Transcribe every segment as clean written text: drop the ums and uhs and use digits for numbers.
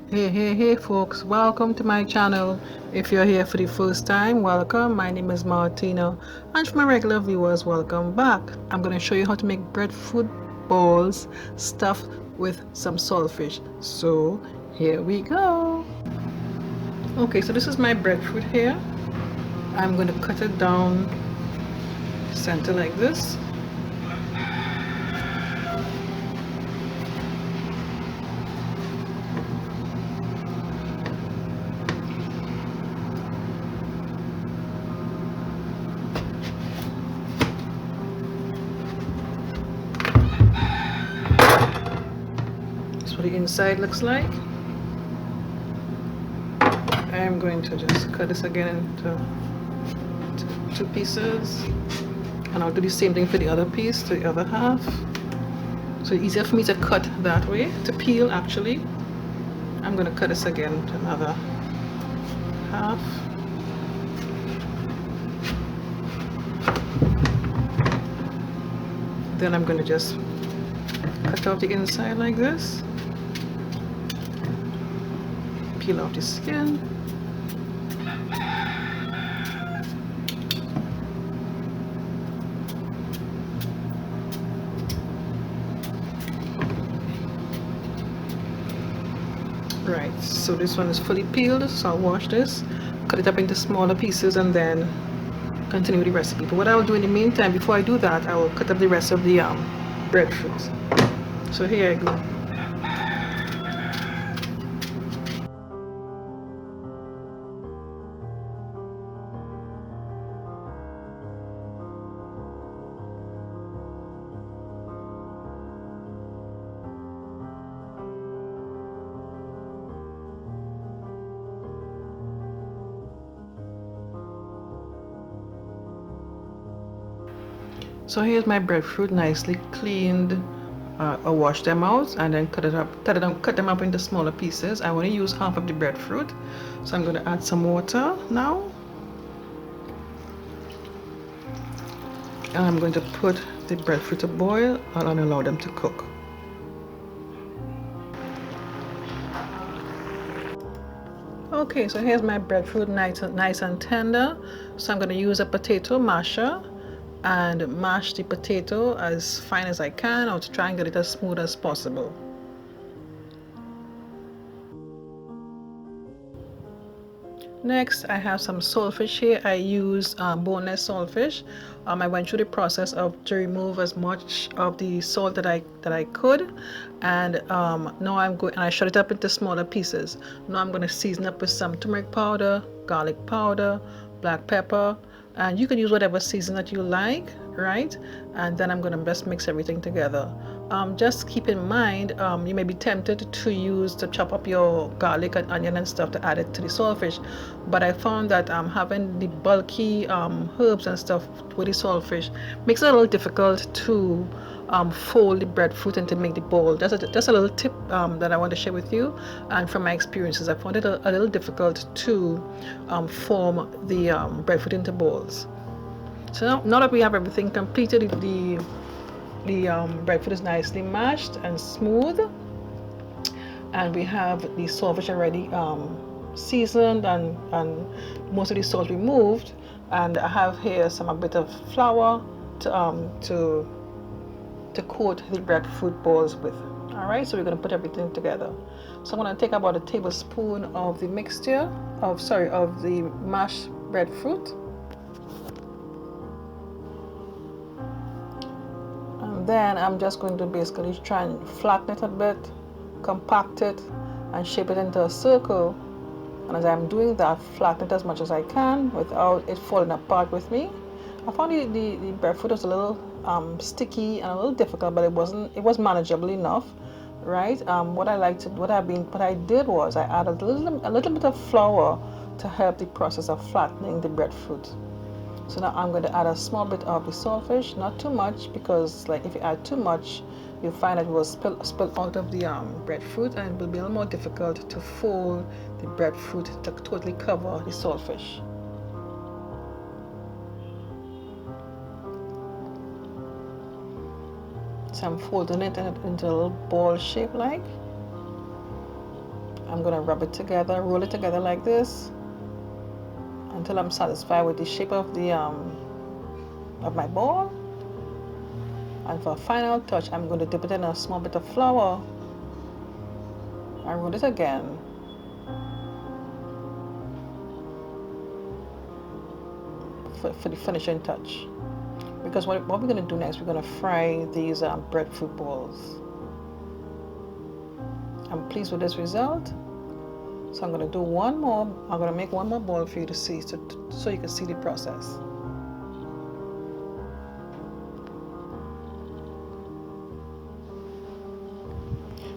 Hey folks, welcome to my channel. If you're here for the first time, welcome. My name is Martina, and for my regular viewers, welcome back. I'm going to show you how to make breadfruit balls stuffed with some saltfish. So here we go. Okay, so this is my breadfruit here. I'm going to cut it down center like this. What the inside looks like. I'm going to just cut this again into two pieces, and I'll do the same thing for the other piece, the other half. So it's easier for me to cut that way, to peel actually. I'm going to cut this again to another half. Then I'm going to just cut off the inside like this. Peel off the skin. Right, so this one is fully peeled, so I'll wash this, cut it up into smaller pieces, and then continue the recipe. But what I will do in the meantime, before I do that, I will cut up the rest of the breadfruit. So here I go. So here's my breadfruit, nicely cleaned. I wash them out and then cut them up into smaller pieces. I want to use half of the breadfruit, so I'm going to add some water now, and I'm going to put the breadfruit to boil and allow them to cook. Okay, so here's my breadfruit, nice and tender. So I'm going to use a potato masher and mash the potato as fine as I can, or to try and get it as smooth as possible. Next, I have some saltfish here. I use boneless saltfish. I went through the process to remove as much of the salt that I could, and now I shut it up into smaller pieces. Now I'm going to season up with some turmeric powder, garlic powder, black pepper, and you can use whatever season that you like, right? And then I'm going to just mix everything together. Just keep in mind, you may be tempted to chop up your garlic and onion and stuff to add it to the saltfish, but I found that having the bulky herbs and stuff with the saltfish makes it a little difficult to fold the breadfruit and to make the ball. Just a little tip that I want to share with you, and from my experiences I found it a little difficult to form the breadfruit into balls. So now that we have everything completed, the breadfruit is nicely mashed and smooth, and we have the saltfish already seasoned and most of the salt removed, and I have here a bit of flour to coat the breadfruit balls with. All right, so we're going to put everything together. So I'm going to take about a tablespoon of the mixture of the mashed breadfruit, and then I'm just going to basically try and flatten it a bit, compact it, and shape it into a circle. And as I'm doing that, flatten it as much as I can without it falling apart with me. I found the breadfruit was a little sticky and a little difficult, but it was manageable enough, right? What I did was I added a little bit of flour to help the process of flattening the breadfruit. So now I'm going to add a small bit of the saltfish, not too much, because like if you add too much, you'll find that it will spill out of the breadfruit, and it will be a little more difficult to fold the breadfruit to totally cover the saltfish. So I'm folding it into a little ball shape like. I'm gonna rub it together, roll it together like this until I'm satisfied with the shape of the of my ball. And for a final touch, I'm going to dip it in a small bit of flour and roll it again. For the finishing touch. Because what we're going to do next, we're going to fry these breadfruit balls. I'm pleased with this result. So I'm going to do one more. I'm going to make one more ball for you to see, so you can see the process.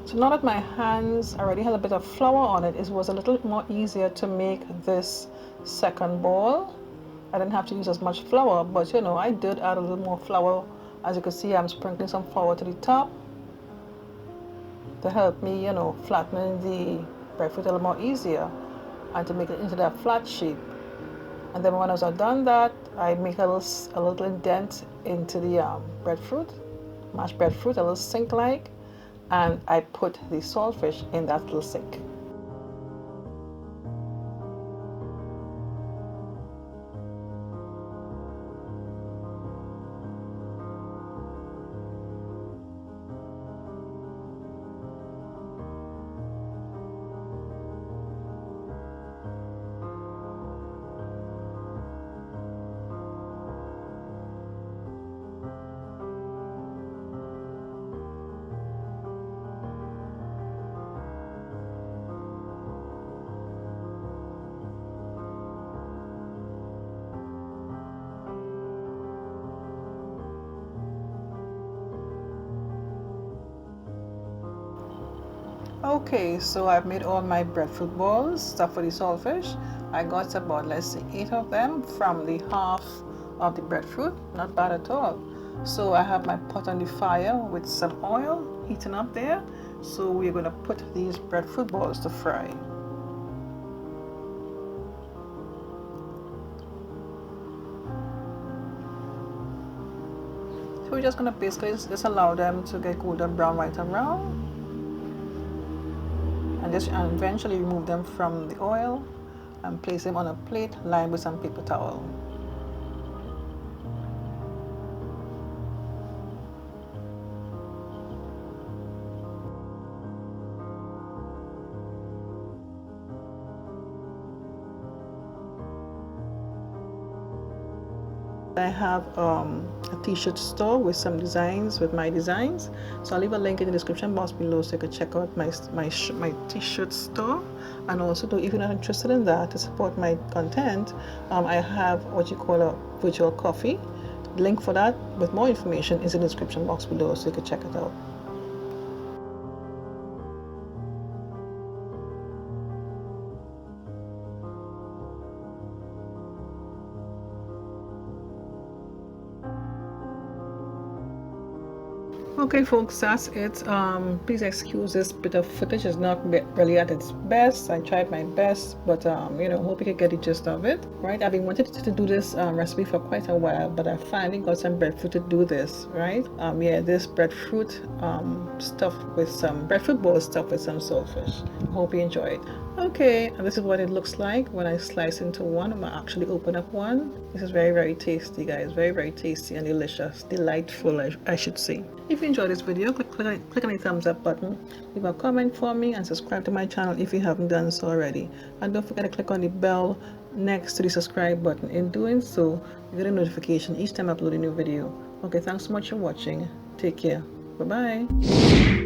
So now that my hands already had a bit of flour on it, it was a little more easier to make this second ball. I didn't have to use as much flour, but you know, I did add a little more flour. As you can see, I'm sprinkling some flour to the top to help me, you know, flattening the breadfruit a little more easier and to make it into that flat shape. And then when I was done that, I make a little indent into the breadfruit, mashed breadfruit, a little sink-like, and I put the saltfish in that little sink. Okay, so I've made all my breadfruit balls, stuffed with the saltfish. I got about, let's say, 8 of them from the half of the breadfruit. Not bad at all. So I have my pot on the fire with some oil heating up there. So we're going to put these breadfruit balls to fry. So we're just going to basically just allow them to get golden brown, white and brown. And eventually remove them from the oil and place them on a plate lined with some paper towel. I have a t-shirt store with some designs, with my designs, so I'll leave a link in the description box below so you can check out my t-shirt store. And also, if you're not interested in that, to support my content, I have what you call a virtual coffee. The link for that with more information is in the description box below, so you can check it out. Okay folks, that's it. Please excuse this bit of footage. It's not really at its best. I tried my best, but you know, hope you can get the gist of it. Right, I've been wanting to do this recipe for quite a while, but I finally got some breadfruit to do this. Right, yeah, this breadfruit stuffed with some breadfruit bowl stuffed with some saltfish. Hope you enjoy it. Okay, and this is what it looks like when I slice into one. I'm gonna actually open up one. This is very, very tasty, guys. Very, very tasty and delicious, delightful, I should say. If you enjoyed this video, click on the thumbs up button, leave a comment for me, and subscribe to my channel if you haven't done so already. And don't forget to click on the bell next to the subscribe button. In doing so, you get a notification each time I upload a new video. Okay, thanks so much for watching. Take care. Bye bye.